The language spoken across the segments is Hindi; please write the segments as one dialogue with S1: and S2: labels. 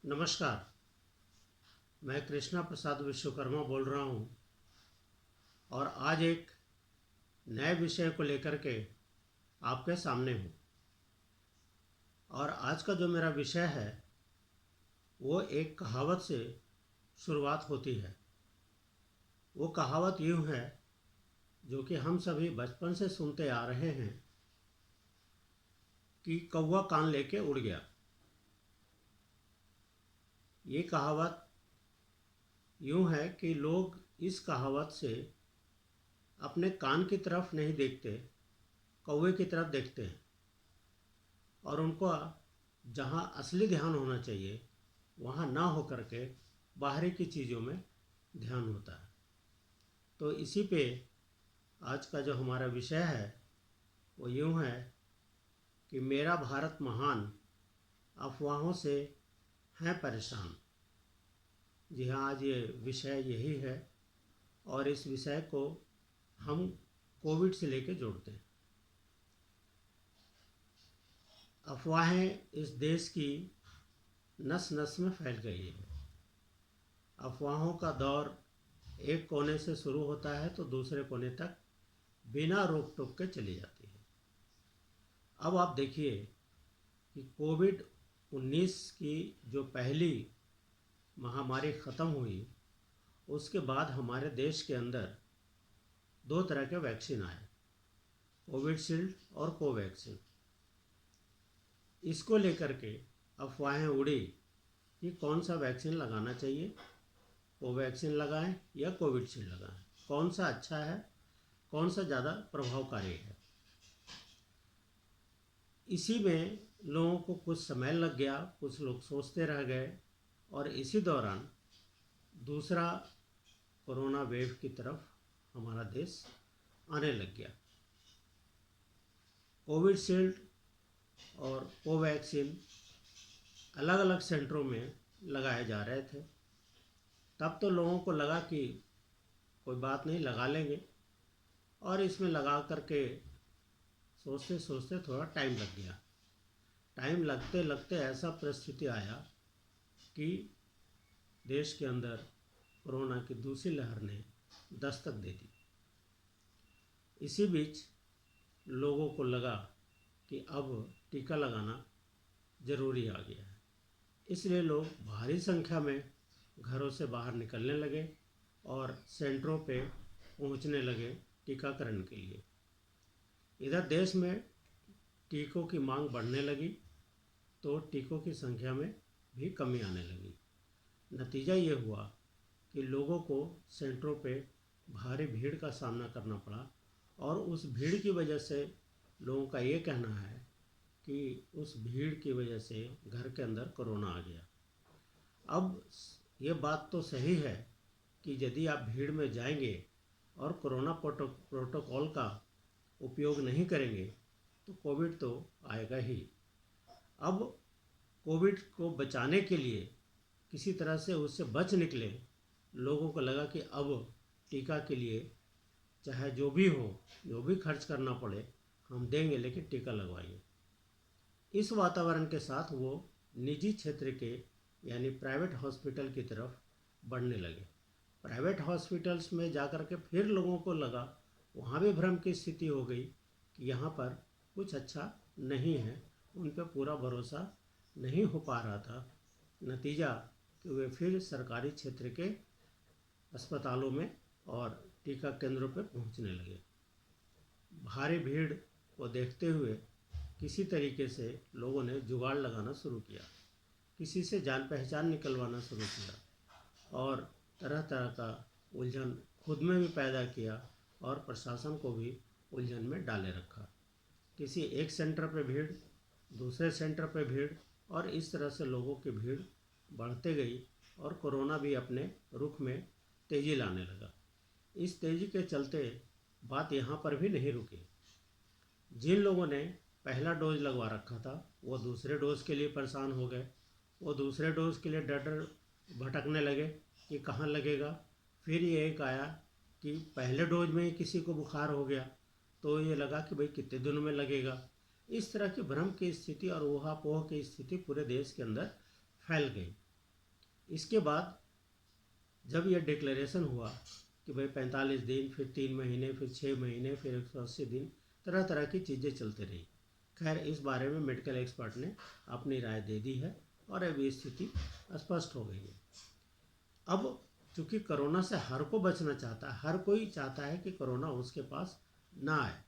S1: नमस्कार। मैं कृष्णा प्रसाद विश्वकर्मा बोल रहा हूँ और आज एक नए विषय को लेकर के आपके सामने हूँ। और आज का जो मेरा विषय है वो एक कहावत से शुरुआत होती है। वो कहावत यूँ है जो कि हम सभी बचपन से सुनते आ रहे हैं कि कौवा कान लेके उड़ गया। ये कहावत यूँ है कि लोग इस कहावत से अपने कान की तरफ नहीं देखते, कौवे की तरफ देखते हैं और उनको जहाँ असली ध्यान होना चाहिए वहाँ ना हो करके बाहरी की चीज़ों में ध्यान होता है। तो इसी पे आज का जो हमारा विषय है वो यूँ है कि मेरा भारत महान, अफवाहों से हैं परेशान। जी हाँ, आज ये विषय यही है और इस विषय को हम कोविड से लेके जोड़ते हैं। अफवाहें इस देश की नस नस में फैल गई है। अफवाहों का दौर एक कोने से शुरू होता है तो दूसरे कोने तक बिना रोक टोक के चली जाती है। अब आप देखिए कि कोविड-19 की जो पहली महामारी ख़त्म हुई उसके बाद हमारे देश के अंदर दो तरह के वैक्सीन आए, कोविशील्ड और कोवैक्सीन। इसको लेकर के अफवाहें उड़ी कि कौन सा वैक्सीन लगाना चाहिए, कोवैक्सीन लगाएं या कोविशील्ड लगाएं, कौन सा अच्छा है, कौन सा ज़्यादा प्रभावकारी है। इसी में लोगों को कुछ समय लग गया, कुछ लोग सोचते रह गए और इसी दौरान दूसरा कोरोना वेव की तरफ हमारा देश आने लग गया। कोविशील्ड और कोवैक्सीन अलग अलग सेंटरों में लगाए जा रहे थे। तब तो लोगों को लगा कि कोई बात नहीं, लगा लेंगे, और इसमें लगा करके सोचते सोचते थोड़ा टाइम लग गया। टाइम लगते लगते ऐसा परिस्थिति आया कि देश के अंदर कोरोना की दूसरी लहर ने दस्तक दे दी। इसी बीच लोगों को लगा कि अब टीका लगाना ज़रूरी आ गया है, इसलिए लोग भारी संख्या में घरों से बाहर निकलने लगे और सेंटरों पे पहुंचने लगे टीकाकरण के लिए। इधर देश में टीकों की मांग बढ़ने लगी तो टीकों की संख्या में भी कमी आने लगी। नतीजा ये हुआ कि लोगों को सेंटरों पे भारी भीड़ का सामना करना पड़ा और उस भीड़ की वजह से लोगों का ये कहना है कि उस भीड़ की वजह से घर के अंदर कोरोना आ गया। अब ये बात तो सही है कि यदि आप भीड़ में जाएंगे और कोरोना प्रोटोकॉल का उपयोग नहीं करेंगे तो कोविड तो आएगा ही। अब कोविड को बचाने के लिए किसी तरह से उससे बच निकले, लोगों को लगा कि अब टीका के लिए चाहे जो भी हो, जो भी खर्च करना पड़े हम देंगे, लेकिन टीका लगवाइए। इस वातावरण के साथ वो निजी क्षेत्र के यानी प्राइवेट हॉस्पिटल की तरफ बढ़ने लगे। प्राइवेट हॉस्पिटल्स में जाकर के फिर लोगों को लगा, वहाँ भी भ्रम की स्थिति हो गई कि यहाँ पर कुछ अच्छा नहीं है, उन पर पूरा भरोसा नहीं हो पा रहा था। नतीजा कि वे फिर सरकारी क्षेत्र के अस्पतालों में और टीका केंद्रों पर पहुँचने लगे। भारी भीड़ को देखते हुए किसी तरीके से लोगों ने जुगाड़ लगाना शुरू किया, किसी से जान पहचान निकलवाना शुरू किया और तरह तरह का उलझन खुद में भी पैदा किया और प्रशासन को भी उलझन में डाले रखा। किसी एक सेंटर पे भीड़, दूसरे सेंटर पे भीड़, और इस तरह से लोगों की भीड़ बढ़ते गई और कोरोना भी अपने रुख में तेज़ी लाने लगा। इस तेज़ी के चलते बात यहाँ पर भी नहीं रुकी। जिन लोगों ने पहला डोज लगवा रखा था वो दूसरे डोज के लिए परेशान हो गए, वो दूसरे डोज के लिए डर डर भटकने लगे कि कहाँ लगेगा। फिर ये एक आया कि पहले डोज में ही किसी को बुखार हो गया तो ये लगा कि भाई कितने दिनों में लगेगा। इस तरह की भ्रम की स्थिति और ऊहापोह की स्थिति पूरे देश के अंदर फैल गई इसके बाद जब यह डिक्लेरेशन हुआ कि भाई 45 दिन, फिर 3 महीने, फिर 6 महीने, फिर 180 दिन, तरह तरह की चीज़ें चलती रही। खैर, इस बारे में मेडिकल एक्सपर्ट ने अपनी राय दे दी है और अब ये स्थिति स्पष्ट हो गई है। अब चूँकि कोरोना से हर को बचना चाहता है, हर कोई चाहता है कि कोरोना उसके पास ना आए,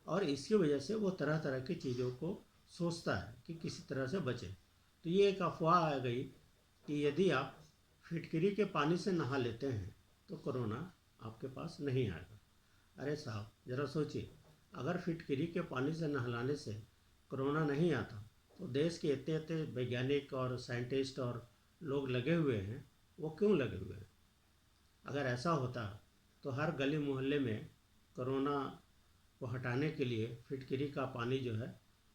S1: और इसकी वजह से वो तरह तरह की चीज़ों को सोचता है कि किसी तरह से बचे। तो ये एक अफवाह आ गई कि यदि आप फिटकरी के पानी से नहा लेते हैं तो कोरोना आपके पास नहीं आएगा। अरे साहब, ज़रा सोचिए, अगर फिटकरी के पानी से नहलाने से कोरोना नहीं आता तो देश के इतने इतने वैज्ञानिक और साइंटिस्ट और लोग लगे हुए हैं, वो क्यों लगे हुए हैं? अगर ऐसा होता तो हर गली मोहल्ले में कोरोना को हटाने के लिए फिटकरी का पानी जो है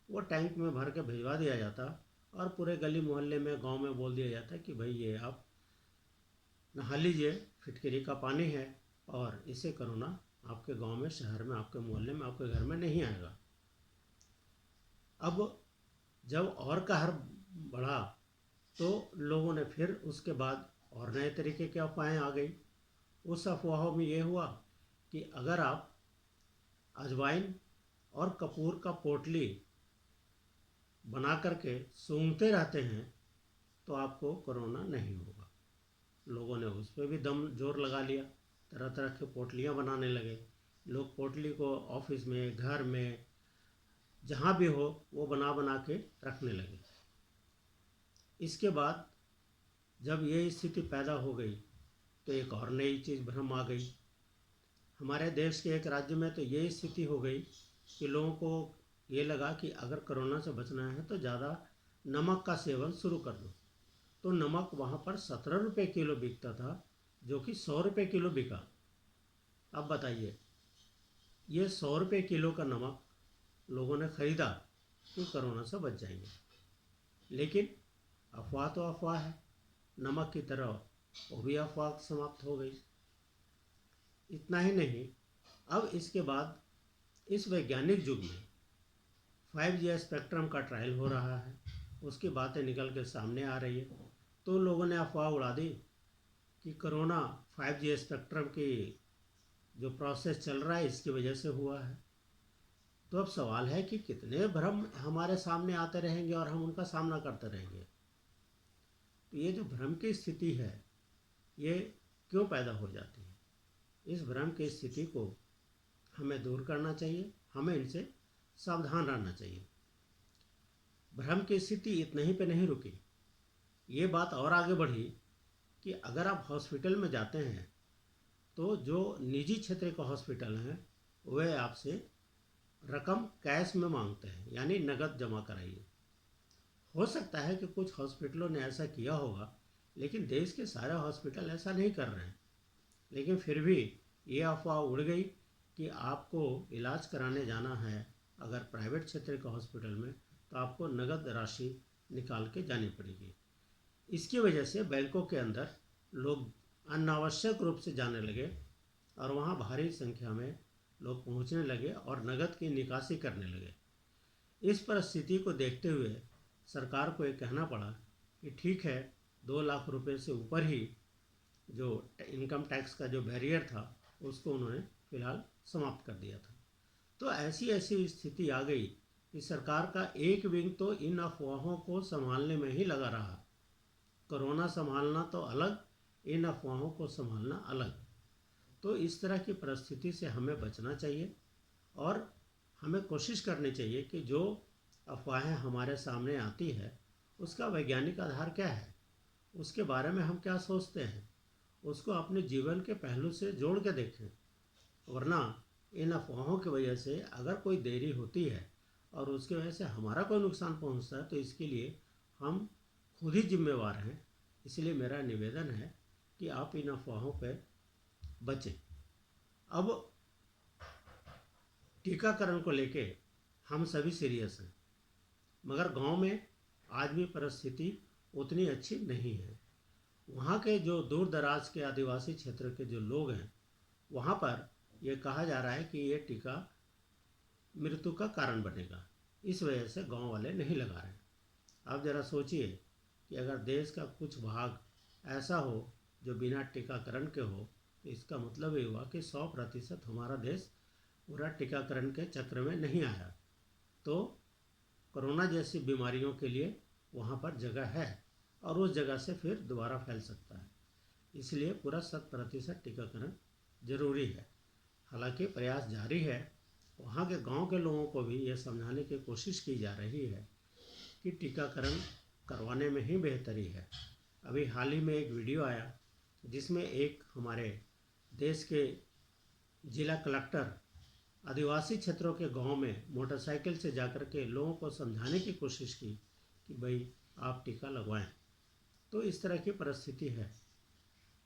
S1: वो टैंक में भर के भिजवा दिया जाता, और पूरे गली मोहल्ले में, गांव में बोल दिया जाता कि भाई ये आप नहा लीजिए, फिटकरी का पानी है, और इससे कोरोना आपके गांव में, शहर में, आपके मोहल्ले में, आपके घर में नहीं आएगा। अब जब और कहर बढ़ा तो लोगों ने फिर उसके बाद और नए तरीके की अफवाहें आ गई। उस अफवाहों में ये हुआ कि अगर आप अजवाइन और कपूर का पोटली बना करके सूंघते रहते हैं तो आपको कोरोना नहीं होगा। लोगों ने उस पर भी दम जोर लगा लिया, तरह तरह की पोटलियाँ बनाने लगे। लोग पोटली को ऑफिस में, घर में, जहाँ भी हो वो बना बना के रखने लगे। इसके बाद जब ये स्थिति पैदा हो गई तो एक और नई चीज़ भ्रम आ गई। हमारे देश के एक राज्य में तो ये स्थिति हो गई कि लोगों को ये लगा कि अगर कोरोना से बचना है तो ज़्यादा नमक का सेवन शुरू कर दो। तो नमक वहाँ पर 17 रुपये किलो बिकता था, जो कि 100 रुपये किलो बिका। अब बताइए, ये 100 रुपये किलो का नमक लोगों ने ख़रीदा कि कोरोना से बच जाएंगे, लेकिन अफवाह तो अफवाह है, नमक की तरह वो भी अफवाह समाप्त हो गई। इतना ही नहीं, अब इसके बाद इस वैज्ञानिक युग में 5G स्पेक्ट्रम का ट्रायल हो रहा है, उसकी बातें निकल के सामने आ रही है। तो लोगों ने अफवाह उड़ा दी कि कोरोना 5G स्पेक्ट्रम की जो प्रोसेस चल रहा है इसकी वजह से हुआ है। तो अब सवाल है कि कितने भ्रम हमारे सामने आते रहेंगे और हम उनका सामना करते रहेंगे। तो ये जो भ्रम की स्थिति है ये क्यों पैदा हो जाती है? इस भ्रम की स्थिति को हमें दूर करना चाहिए, हमें इनसे सावधान रहना चाहिए। भ्रम की स्थिति इतने ही पे नहीं रुकी, ये बात और आगे बढ़ी कि अगर आप हॉस्पिटल में जाते हैं तो जो निजी क्षेत्र के हॉस्पिटल हैं वे आपसे रकम कैश में मांगते हैं, यानी नकद जमा कराइए। हो सकता है कि कुछ हॉस्पिटलों ने ऐसा किया होगा, लेकिन देश के सारे हॉस्पिटल ऐसा नहीं कर रहे हैं। लेकिन फिर भी ये अफवाह उड़ गई कि आपको इलाज कराने जाना है अगर प्राइवेट क्षेत्र के हॉस्पिटल में तो आपको नगद राशि निकाल के जानी पड़ेगी। इसकी वजह से बैंकों के अंदर लोग अनावश्यक रूप से जाने लगे और वहाँ भारी संख्या में लोग पहुँचने लगे और नगद की निकासी करने लगे। इस परिस्थिति को देखते हुए सरकार को ये कहना पड़ा कि ठीक है, 2 लाख रुपए से ऊपर ही जो इनकम टैक्स का जो बैरियर था उसको उन्होंने फिलहाल समाप्त कर दिया था। तो ऐसी ऐसी स्थिति आ गई कि सरकार का एक विंग तो इन अफवाहों को संभालने में ही लगा रहा। कोरोना संभालना तो अलग, इन अफवाहों को संभालना अलग। तो इस तरह की परिस्थिति से हमें बचना चाहिए और हमें कोशिश करनी चाहिए कि जो अफवाहें हमारे सामने आती है उसका वैज्ञानिक आधार क्या है, उसके बारे में हम क्या सोचते हैं, उसको अपने जीवन के पहलू से जोड़ के देखें। वरना इन अफवाहों की वजह से अगर कोई देरी होती है और उसकी वजह से हमारा कोई नुकसान पहुंचता है तो इसके लिए हम खुद ही जिम्मेवार हैं। इसलिए मेरा निवेदन है कि आप इन अफवाहों पर बचें। अब टीकाकरण को लेके हम सभी सीरियस हैं, मगर गांव में आज भी परिस्थिति उतनी अच्छी नहीं है। वहाँ के जो दूर दराज के आदिवासी क्षेत्र के जो लोग हैं वहाँ पर यह कहा जा रहा है कि ये टीका मृत्यु का कारण बनेगा, इस वजह से गांव वाले नहीं लगा रहे हैं। आप ज़रा सोचिए कि अगर देश का कुछ भाग ऐसा हो जो बिना टीकाकरण के हो, तो इसका मतलब ये हुआ कि 100% हमारा देश पूरा टीकाकरण के चक्र में नहीं आया। तो कोरोना जैसी बीमारियों के लिए वहाँ पर जगह है और उस जगह से फिर दोबारा फैल सकता है। इसलिए पूरा 100% टीकाकरण जरूरी है। हालांकि प्रयास जारी है, वहाँ के गांव के लोगों को भी ये समझाने की कोशिश की जा रही है कि टीकाकरण करवाने में ही बेहतरी है। अभी हाल ही में एक वीडियो आया जिसमें एक हमारे देश के जिला कलेक्टर आदिवासी क्षेत्रों के गांव में मोटरसाइकिल से जाकर के लोगों को समझाने की कोशिश की कि भाई आप टीका लगवाएं। तो इस तरह की परिस्थिति है।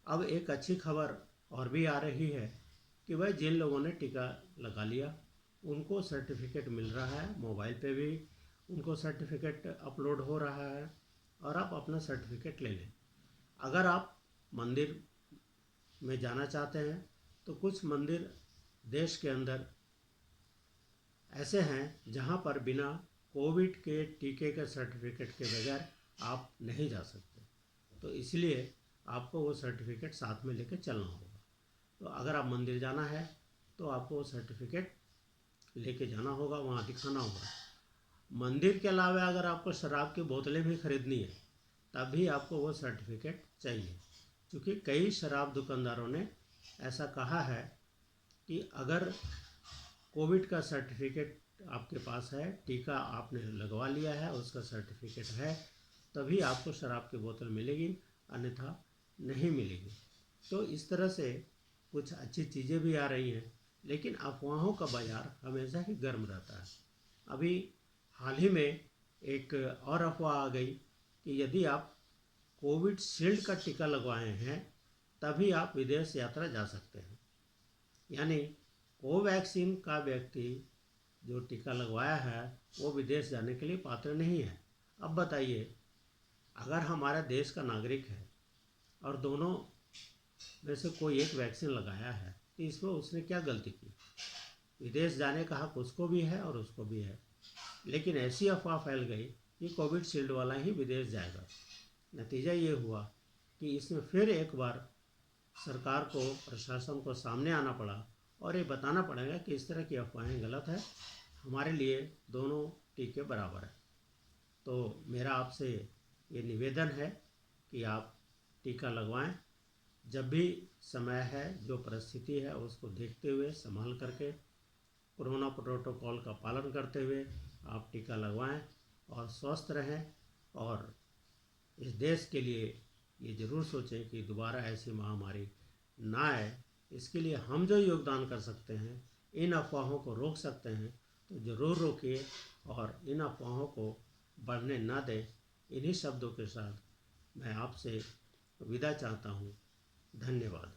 S1: अब एक अच्छी खबर और भी आ रही है कि भाई जिन लोगों ने टीका लगा लिया उनको सर्टिफिकेट मिल रहा है, मोबाइल पे भी उनको सर्टिफिकेट अपलोड हो रहा है और आप अपना सर्टिफिकेट ले लें। अगर आप मंदिर में जाना चाहते हैं तो कुछ मंदिर देश के अंदर ऐसे हैं जहां पर बिना कोविड के टीके के सर्टिफिकेट के बगैर आप नहीं जा सकते। तो इसलिए आपको वो सर्टिफिकेट साथ में लेकर चलना होगा। तो अगर आप मंदिर जाना है तो आपको वो सर्टिफिकेट लेके जाना होगा, वहाँ दिखाना होगा। मंदिर के अलावा अगर आपको शराब की बोतलें भी खरीदनी है तब भी आपको वो सर्टिफिकेट चाहिए, क्योंकि कई शराब दुकानदारों ने ऐसा कहा है कि अगर कोविड का सर्टिफिकेट आपके पास है, टीका आपने लगवा लिया है, उसका सर्टिफिकेट है, तभी आपको शराब की बोतल मिलेगी, अन्यथा नहीं मिलेगी। तो इस तरह से कुछ अच्छी चीज़ें भी आ रही हैं, लेकिन अफवाहों का बाज़ार हमेशा ही गर्म रहता है। अभी हाल ही में एक और अफवाह आ गई कि यदि आप कोविड शील्ड का टीका लगवाए हैं तभी आप विदेश यात्रा जा सकते हैं। यानी कोवैक्सीन का व्यक्ति जो टीका लगवाया है वो विदेश जाने के लिए पात्र नहीं है। अब बताइए, अगर हमारे देश का नागरिक है और दोनों में से कोई एक वैक्सीन लगाया है तो इसमें उसने क्या गलती की? विदेश जाने का हक उसको भी है और उसको भी है, लेकिन ऐसी अफवाह फैल गई कि कोविड शील्ड वाला ही विदेश जाएगा। नतीजा ये हुआ कि इसमें फिर एक बार सरकार को, प्रशासन को सामने आना पड़ा और ये बताना पड़ेगा कि इस तरह की अफवाहें गलत है, हमारे लिए दोनों टीके बराबर है। तो मेरा आपसे ये निवेदन है कि आप टीका लगवाएं। जब भी समय है, जो परिस्थिति है उसको देखते हुए, संभाल करके, कोरोना प्रोटोकॉल का पालन करते हुए आप टीका लगवाएं और स्वस्थ रहें। और इस देश के लिए ये ज़रूर सोचें कि दोबारा ऐसी महामारी ना आए। इसके लिए हम जो योगदान कर सकते हैं, इन अफवाहों को रोक सकते हैं, तो ज़रूर रोकिए और इन अफवाहों को बढ़ने ना दें। इन्हीं शब्दों के साथ मैं आपसे विदा चाहता हूँ। धन्यवाद।